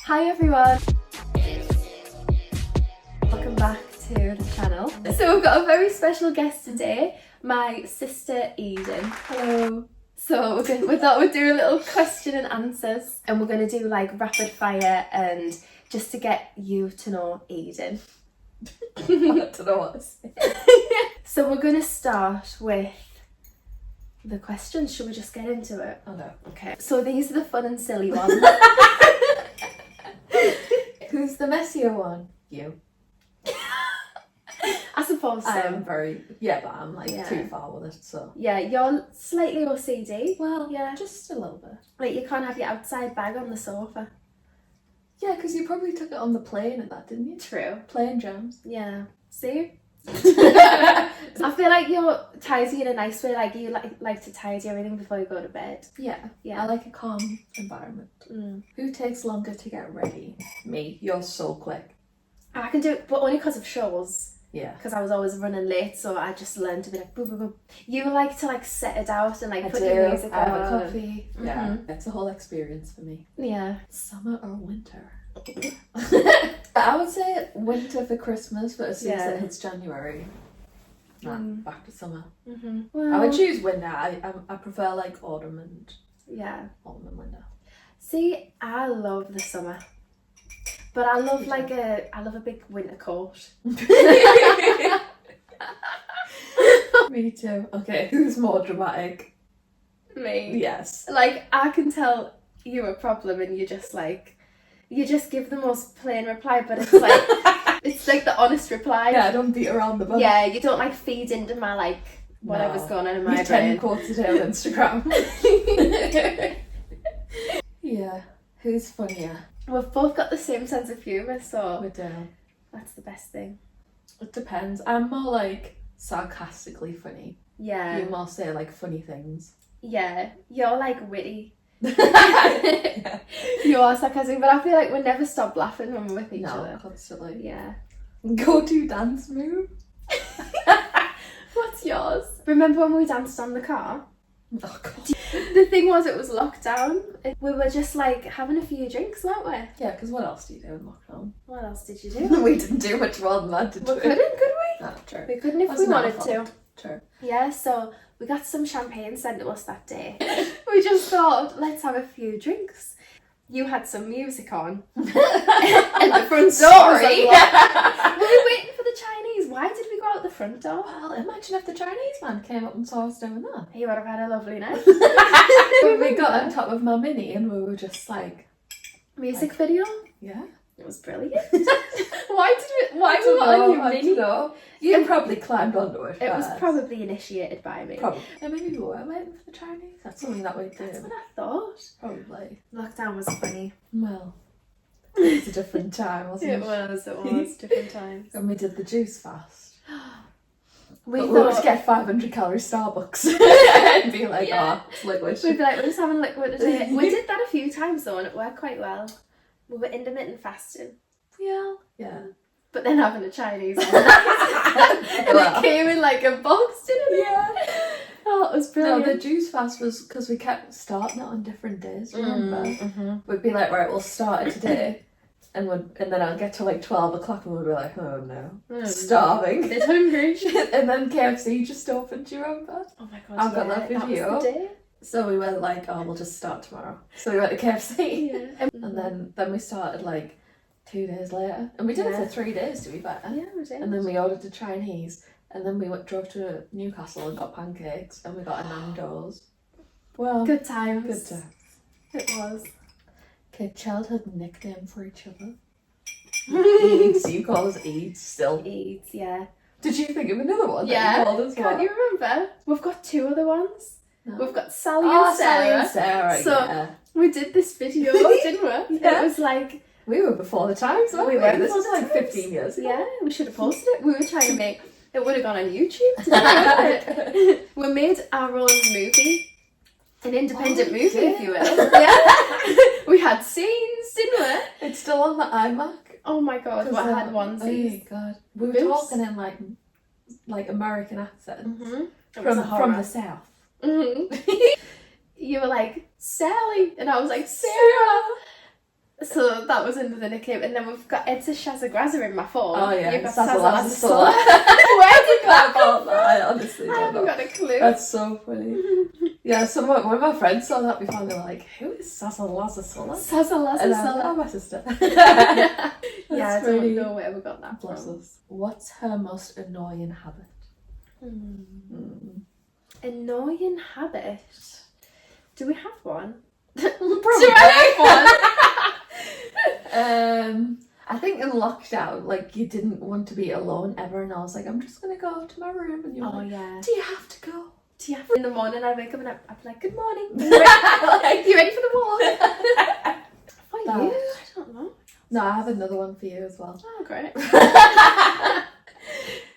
Hi everyone! Welcome back to the channel. So we've got a very special guest today, my sister Eden. Hello! So we thought we'd do a little question and answers, and we're going to do like rapid fire and just to get you to know Eden. I don't know what to say. So we're going to start with the questions. Should we just get into it? Oh no. Okay. So these are the fun and silly ones. Who's the messier one? You. I suppose so. I am very, but I'm like too far with it, so. Yeah, you're slightly OCD. Well, yeah, just a little bit. Like you can't have your outside bag on the sofa. Yeah, because you probably took it on the plane and that, didn't you? True. Plane jams. Yeah. See? I feel like you're tidy in a nice way, like you like to tidy everything before you go to bed. Yeah. Yeah. I like a calm environment. Who takes longer to get ready? Me. You're so quick. I can do it, but only because of shows. Yeah. Because I was always running late, so I just learned to be like, boop, boop, boop. You like to like set it out and like I put do. your music I have on. a coffee. Yeah. It's a whole experience for me. Yeah. Summer or winter? I would say winter for Christmas, but as soon as it hits January, back to summer. Well, I would choose winter. I prefer like autumn and winter. See, I love the summer, but I love a big winter coat. Me too. Okay, who's more dramatic? Me. Yes. Like I can tell you a problem, and you just give the most plain reply, but it's like it's like the honest reply. Yeah, I don't beat around the bush. Yeah, you don't like feed into my like whatever's going on in my brain. 10 quotes a day on Instagram. Yeah. Who's funnier? We've both got the same sense of humour, so We do. that's the best thing. It depends. I'm more like sarcastically funny. Yeah. You more say like funny things. Yeah. You're like witty. Yeah. You are sarcastic, but I feel like we never stop laughing when we're with each other. Constantly. Yeah. Go-to dance move? What's yours? Remember when we danced on the car? Oh god. The thing was, it was lockdown. We were just like having a few drinks, weren't we? Yeah, because what else do you do in lockdown? What else did you do? We didn't do much more than that, did we? We couldn't, could we? No, true. We couldn't if That's we not our wanted to. fault. True. Yeah, so we got some champagne sent to us that day. We just thought, let's have a few drinks. You had some music on. And the front door was unlocked. We were waiting for the Chinese. Why did we go out the front door? Well, imagine if the Chinese man came up and saw us doing that. He would have had a lovely night. We got on top of my mini and we were just like... Music video? Yeah. It was brilliant. Why we were on your mini? You probably climbed onto it. It was probably initiated by me. Probably. And maybe we were waiting for the Chinese. That's something that we do. That's what I thought. Probably. Lockdown was funny. Well, it was a different time, wasn't it? It was different times. And we did the juice fast. We But thought we would get 500 calorie Starbucks and be like, it's liquid. we'd be like, we're just having liquid today. We did that a few times though, and it worked quite well. We were intermittent fasting. Yeah. But then having a Chinese one. And it came in like a box, didn't it? Yeah. Oh, it was No, brilliant. the juice fast was because we kept starting it on different days, remember? We'd be like, right, we'll start it today. And then I'll get to like 12 o'clock and we'd be like, oh no, starving. A bit hungry. And then KFC just opened, do you remember? Oh my god, I've got that video. was the day. So we went like, oh, we'll just start tomorrow. So we went to KFC. Yeah. And then we started like 2 days later. And we did it for 3 days, to be fair. Yeah, we did. And then we ordered a Chinese. And then we drove to Newcastle and got pancakes. And we got a Nando's. Well, Good times. good times. It was. Okay, childhood nickname for each other. Eads, you call us Eads still. Eats, yeah. Did you think of another one Yeah. that you called us? Can't you remember? We've got 2 other ones. No. We've got Sally and Sarah. Sally and Sarah, So yeah. we did this video, didn't we? Yeah. It was like, We were before the times, weren't We we? were This before was the like times. 15 years ago. yeah, we should have posted it. We were trying to make, it would have gone on YouTube. Didn't it? We made our own movie. An independent movie, if you will. Yeah. We had scenes, didn't we? It's still on the iMac. Oh my god, what had onesies. Oh my god. We were Moose. talking in like American accents. It was a From horror. the south. You were like, Sally, and I was like, Sarah. So that was another nickname. And then we've got Edsa Shazagrazza in my phone. Oh yeah, You've got Sazzalazzasola. Where did that about come that? I from? honestly I don't haven't know. got a clue. That's so funny. Yeah, one of my friends saw that before and they're like, who is Sazzalazzasola? And I was like, oh, my sister. Yeah, I That's don't really- know where we got that Bless from. us. What's her most annoying habit? Annoying habit. Do we have one? Probably. Do I have one? I think in lockdown, like, you didn't want to be alone ever, and I was like, I'm just gonna go to my room, and you're Oh like, yeah. do you have to go? Do you have in the morning? I wake up and I'd be like, "Good morning. You ready for the walk?" For you? I don't know. No, I have another one for you as well. Oh, great.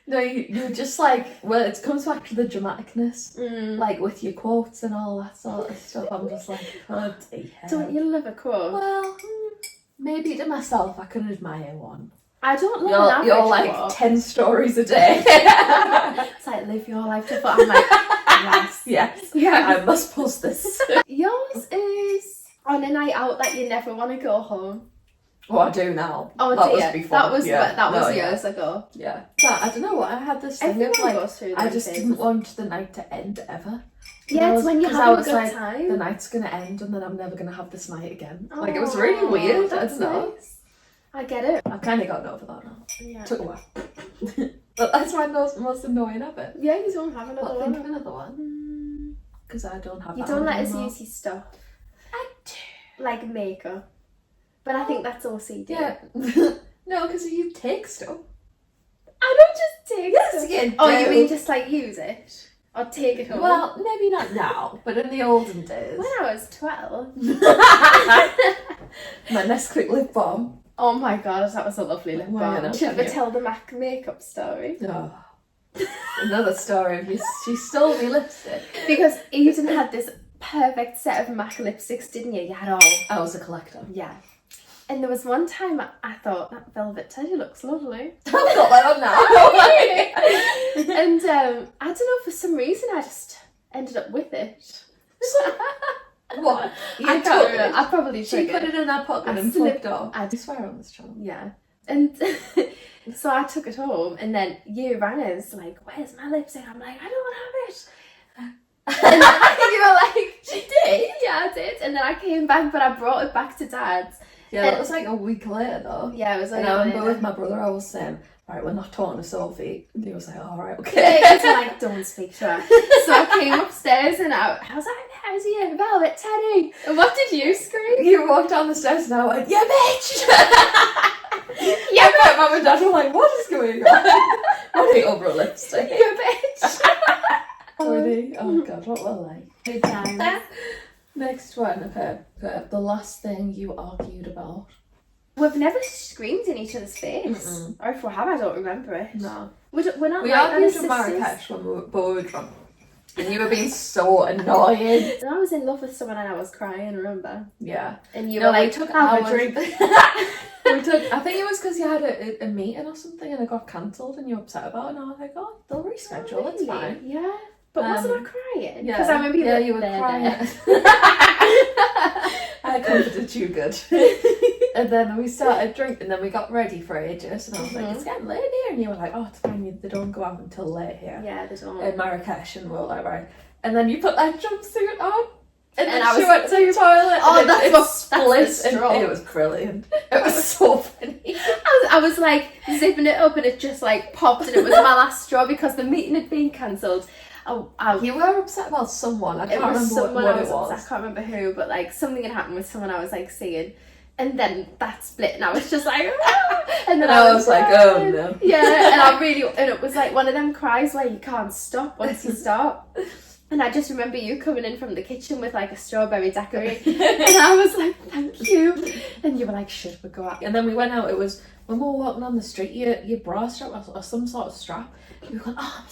No, you're just like, well, it comes back to the dramaticness, like with your quotes and all that sort of stuff. I'm just like, bloody hell. Don't you love a quote? Well, maybe to myself, I can admire one. I don't love an You're average like quote. 10 stories a day. It's like, live your life to full. I'm like, yes. Yes. Yeah. I must post this. Yours is on a night out that you never want to go home. Oh, I do now. Oh that dear. was before. That was yeah. that was No, years ago. Yeah. So, I don't know what I had this thing Everyone of like, goes through I those just phases. didn't want the night to end ever. Yeah, it's when you're 'cause I having a was good like, time. the night's gonna end and then I'm never gonna have this night again. Like, it was really weird. I That's don't know. nice. I get it. I've kind of gotten over that now. Yeah. Took a while. But that's my most annoying habit. Yeah, you don't have another Think of one. another one. Because I don't have You that don't one let us anymore. use your stuff. I do. Like makeup. But I think that's OCD. Yeah. No, because you take stuff. I don't just take Yes, stuff. you Oh, you do. mean just like use it? Or take it home? Well, maybe not now, but in the olden days. when I was 12. My Nesquik lip balm. Oh my god, that was a lovely lip Why balm. not? Should we Yeah. tell the MAC makeup story? Oh. Another story of you. She stole me lipstick. Because Eden had this perfect set of MAC lipsticks, didn't you? You had all. I was a collector. Yeah. And there was one time I thought, that velvet teddy looks lovely. I've got that on now. And I don't know, for some reason I just ended up with it. What? I You can't took remember. it? I probably She took put it. it in her pocket I and slipped- flipped off. I- I swear on this channel. Yeah. And so I took it home, and then you rang us like, "Where's my lipstick?" I'm like, "I don't have it." And then you were like, She did? "Yeah, I did." And then I came back, but I brought it back to Dad's. Yeah, And- that was like a week later though. Yeah, it was like. And I remember later. with my brother, I was saying, right, we're not talking to Sophie. And he was like, all right, okay. It's like, don't speak to her. So I came upstairs and I was like, "How's your velvet teddy?" And what did you scream? You walked down the stairs and I went, yeah, bitch! Yeah, My mum and dad were like, what is going on? I think over a lipstick. you bitch. Really? Oh god, what were they? Good times. Next one, okay. The last thing you argued about. We've never screamed in each other's face. Or if we have, I don't remember it. No. We're not We like argued sisters. in Marrakesh when we were drunk. And you were being so annoying. And I was in love with someone and I was crying, remember? Yeah. And you No, were like, we took "Have a hours." drink." I think it was because you had a meeting or something and it got cancelled and you were upset about it and I was like, oh, they'll reschedule, it's Really? fine. Yeah. But wasn't I crying? Yeah, Because I remember you were were there, crying. there. I comforted you good. And then we started drinking and then we got ready for ages and I was like, it's getting late here. And you were like, oh, it's fine, they don't go out until late here. Yeah, they don't. In Marrakesh, and we were like, right. And then you put that jumpsuit on. And then I she was- went to the toilet. Oh, and that's it what- split. that's the And straw. it was brilliant. It was so funny. I was like zipping it up and it just like popped and it was my last straw because the meeting had been cancelled. You were upset about someone. I It can't was remember someone what I it was. was. I can't remember who, but like something had happened with someone I was like seeing, and then that split, and I was just like, "Ah!" And then I was like, oh crying. no. Yeah, and it was like one of them cries where you can't stop once you stop. And I just remember you coming in from the kitchen with like a strawberry daiquiri, and I was like, "Thank you," and you were like, "Should we go out?" And then we went out. It was when we were walking on the street. Your bra strap or some sort of strap. You were going, oh,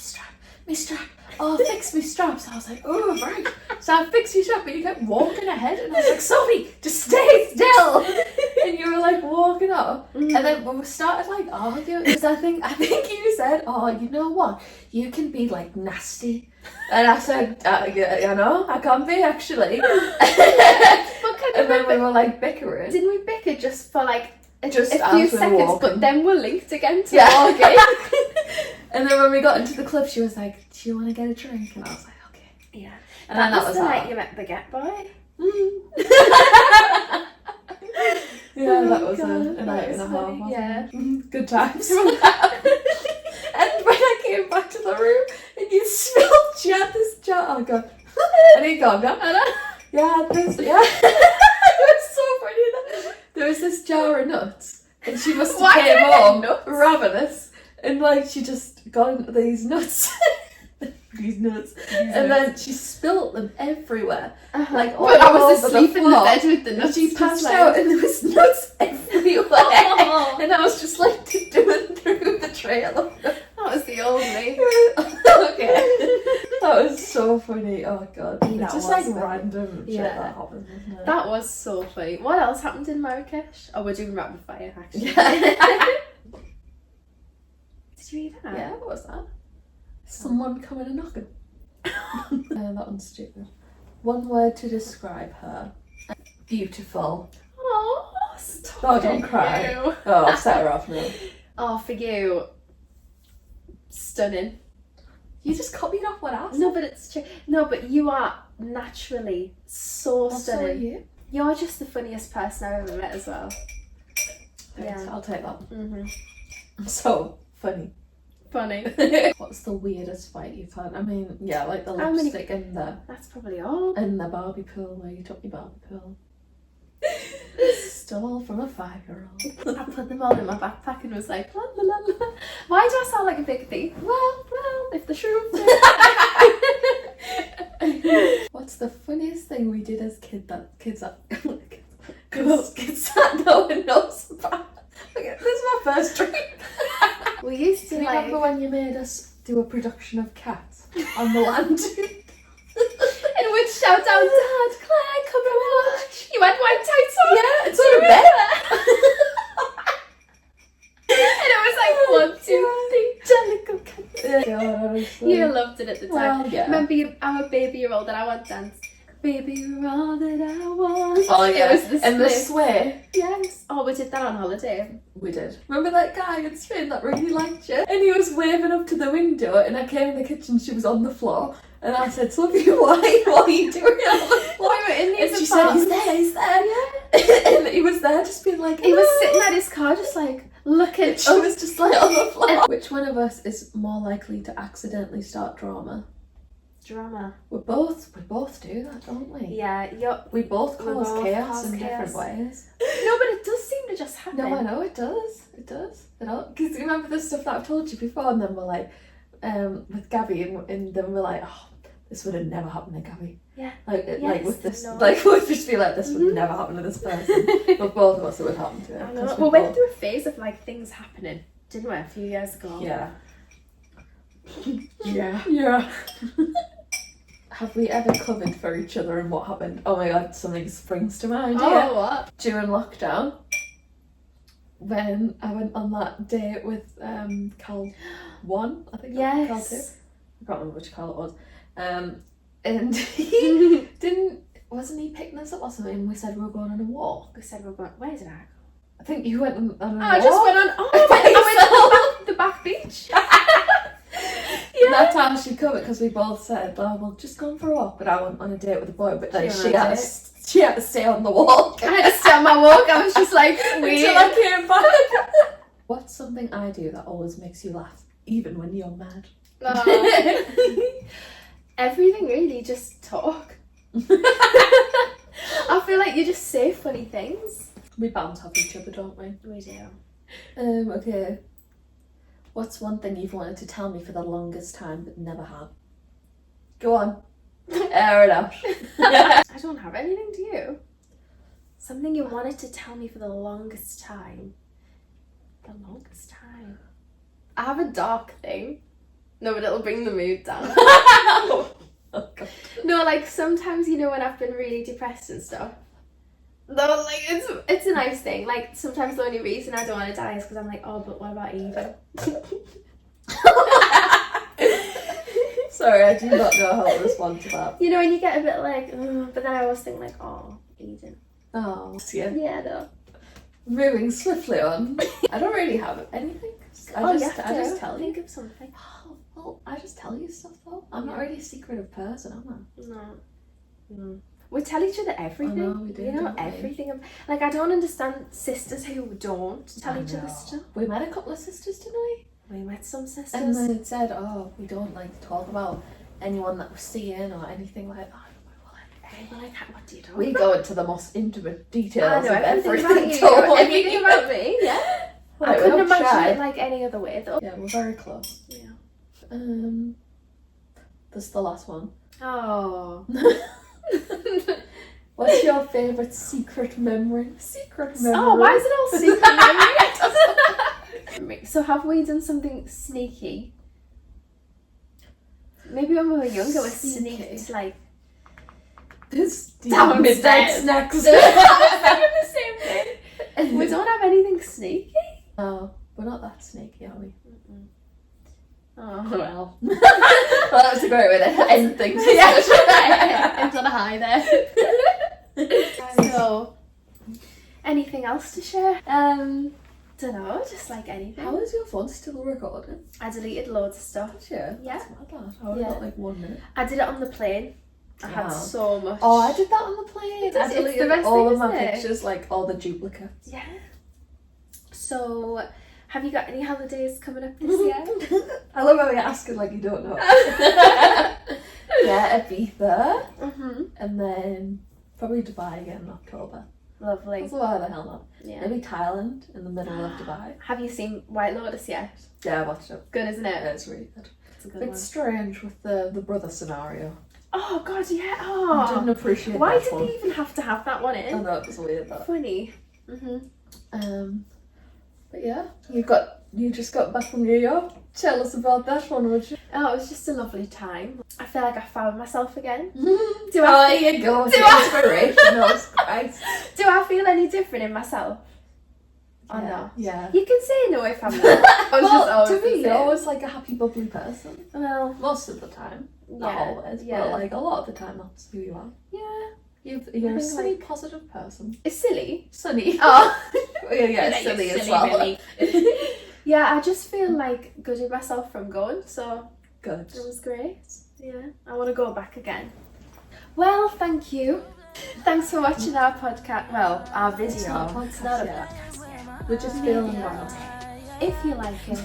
my strap. Oh, fix me straps. I was like, oh, right. So I fixed your strap, but you kept walking ahead, and I was like, Sophie, just stay still. And you were like walking up, and then when we started like arguing, because I think you said, oh, you know what? You can be like nasty. And I said, yeah, you know, I can't be actually. But And then we were like bickering. Didn't we bicker just for like a Just few as we were seconds, walking. but then we're linked again to Yeah. walking. And then when we got into the club, she was like, "Do you want to get a drink?" And I was like, "Okay." Yeah. And then that was the that. night you met the Get Boy. Yeah, that was God, a that night was and a half. funny, wasn't yeah. it? Good times. And when I came back to the room and you smelled, she had this jar. Oh god. And he gone, yeah. Yeah, this, yeah. It was so funny. There was this jar of nuts, and she must have Why came did I get home nuts? ravenous, and like she just got into these nuts. These nuts. And then she spilt them everywhere. Like all But I was over asleep the in the floor. bed with the And nuts. she just passed like- out and there was nuts everywhere. Oh. And I was just like doing through the trail of them. That was the old me. Okay. That was so funny. Oh god. That It's just was like funny. random shit Yeah. that happens, isn't it? That was so funny. What else happened in Marrakesh? Oh, we're doing rapid fire actually. Yeah. Did you read that? Yeah, what was that? Someone coming and knocking. That one's stupid. One word to describe her. Beautiful. Oh, stop. Oh, don't it, cry. you. Oh, I'll set her off now. Oh, for you. Stunning. You just copied off what else? No, but it's true. No, but you are naturally so stunning. you. You're just the funniest person I've ever met as well. Thanks, Yeah. I'll take that. Mhm. So funny. Funny. What's the weirdest fight you've had? I mean, yeah, like the How many- lipstick and That's probably all. the Barbie pool where you took your Barbie pool. Stole from a 5-year-old. I put them all in my backpack and was like, la la la la. Why do I sound like a big thief? Well, if the shoe fits. What's the funniest thing we did as kids that kids that no one knows about? Okay, this is my first drink. We used Do to you like. remember when you made us do a production of Cats on the land? And we'd shout out, Dad, Claire, come and watch. You had white tights on. Yeah, it's Do on you a bed. And it was like 1, 2, 3, Jellicle cats. You loved it at the time. Well, yeah. Remember I'm a baby-year-old and I want dance. Baby, you're all that I want. Oh yeah, It was the and the split. sway. Yes. Oh, we did that on holiday. We did. Remember that guy in Spain that really liked you? And he was waving up to the window, and I came in the kitchen, she was on the floor, and I said, Sophie, what are you doing on the floor? We were in And these she said, he's apartments. there. Yeah. And he was there just being like, He was "Hello." sitting at his car just like looking She up. was just like on the floor. Which one of us is more likely to accidentally start drama? Drama. We both do that, don't we? Yeah, We both We cause both chaos cause in chaos. different ways. no, but it does seem to just happen. No, I know it does. It does. Because you remember the stuff that I've told you before, and then we're like, with Gabby, and then we're like, oh, this would have never happened to Gabby. Yeah. Like Yes, with this, no. like we'd just be like, this would Mhm. never happen to this person. But both of us, it would happen to I her. know. 'cause We we went both- through a phase of like things happening, didn't we, a few years ago? Yeah. Yeah. Yeah. Have we ever covered for each other and what happened? Oh my god, something springs to mind. Oh, what? During lockdown, when I went on that date with Cal 1, I think. Cal 2. Yes. I can't remember which Cal it was. And he wasn't he picking us up or something? And we said we were going on a walk. We said we were going, where did I go? I think you went on a walk. I just went on, I went to the back beach. And that's how she covered, because we both said, oh, well, just going for a walk. But I went on a date with a boy, but then She she went on a had, date. she had to stay on the walk. I had to stay on my walk. I was just like, wait. Until I came back. What's something I do that always makes you laugh, even when you're mad? Everything really, just talk. I feel like you just say funny things. We bounce off each other, don't we? We do. Okay. What's one thing you've wanted to tell me for the longest time but never have? Go on. Air it out. I don't have anything, do you? Something you wanted to tell me for the longest time. The longest time. I have a dark thing. No, but it'll bring the mood down. Oh, God. No, like sometimes, you know, when I've been really depressed and stuff. No, like it's a nice thing. Like sometimes the only reason I don't want to die is because I'm like, oh, but what about Eva? Sorry, I do not know how to respond to that. You know, when you get a bit like, but then I always think like, oh, Eden. Oh, yeah. Yeah, no. Moving swiftly on. I don't really have anything. I just tell you. Think of something. Oh, well, I just tell you stuff though. I'm not really a secretive person, am I? No. We tell each other everything. I know, we do, You know, don't we? everything. Like, I don't understand sisters who don't tell I each other know. stuff. We met a couple of sisters, didn't we? We met some sisters. And then it said, oh, we don't like talk about anyone that we're seeing or anything like that. We're like, what do you do? We go into the most intimate details I know of everything everything. about you. don't we? Everything about me, yeah. Like, I we're couldn't not imagine shy. it like any other way though. Yeah, we're very close. Yeah. This is the last one. Oh. What's your favourite secret memory? Secret memory. Oh, why is it all secret memory? So have we done something sneaky? Maybe when we were younger we sneaked like This downstairs. midnight snacks. I was thinking the same thing. We don't have anything sneaky. Oh, we're not that sneaky, are we? Oh Well. Well, that was a great way to end things. Ends on a high there. So, anything else to share? Don't know, just like anything. How is your phone still recording? I deleted loads of stuff. Yeah. Yeah. That's mad, that. I only Yeah. got like 1 minute. I did it on the plane. I had Wow. so much. Oh, I did that on the plane. It's I the deleted best all thing, of my isn't it? pictures, like all the duplicates. Yeah. So, have you got any holidays coming up this year? I love how you're asking like you don't know. Yeah, Ibiza. And then probably Dubai again in October. Lovely. That's why the hell not. Yeah. Maybe Thailand in the middle of Dubai. Have you seen White Lotus yet? Yeah, I watched it. Good, isn't it? Yeah, it's really good. It's a good It's one. strange with the brother scenario. Oh God, yeah. I didn't Oh. appreciate Why that did one. they even have to have that one I in? know, it was weird that. Funny. But yeah, you just got back from New York. Tell us about that one, would you? Oh, it was just a lovely time. I feel like I found myself again. Oh, Do I? there you go. Do The I- inspirational Christ. Do I feel any different in myself? Or Yeah. not? Yeah. You can say no if I'm not. I was just Well, always to me, the you're same. always like a happy, bubbly person. Well, Most of the time. Not yeah, always, yeah. but like a lot of the time that's who you are. yeah. You're a think, silly, like- positive person. It's silly. Sunny. Oh. yeah, Like, silly you're as well. Billy. Yeah, I just feel like good in myself from going, so Good. it was great. Yeah, I want to go back again. Well, thank you. Thanks for watching our podcast. Well, our video. It's not a podcast It's not a yet. podcast yet. We're just feeling wild. If you like it,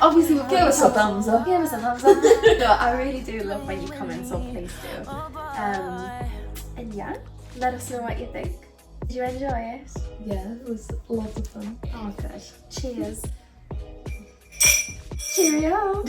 obviously we've Give already us a talked- thumbs up. Give us a thumbs up. No, I really do love when you comment, so please do. And yeah, let us know what you think. Did you enjoy it? Yeah, it was lots of fun. Oh, good. Cheers. Cheerio.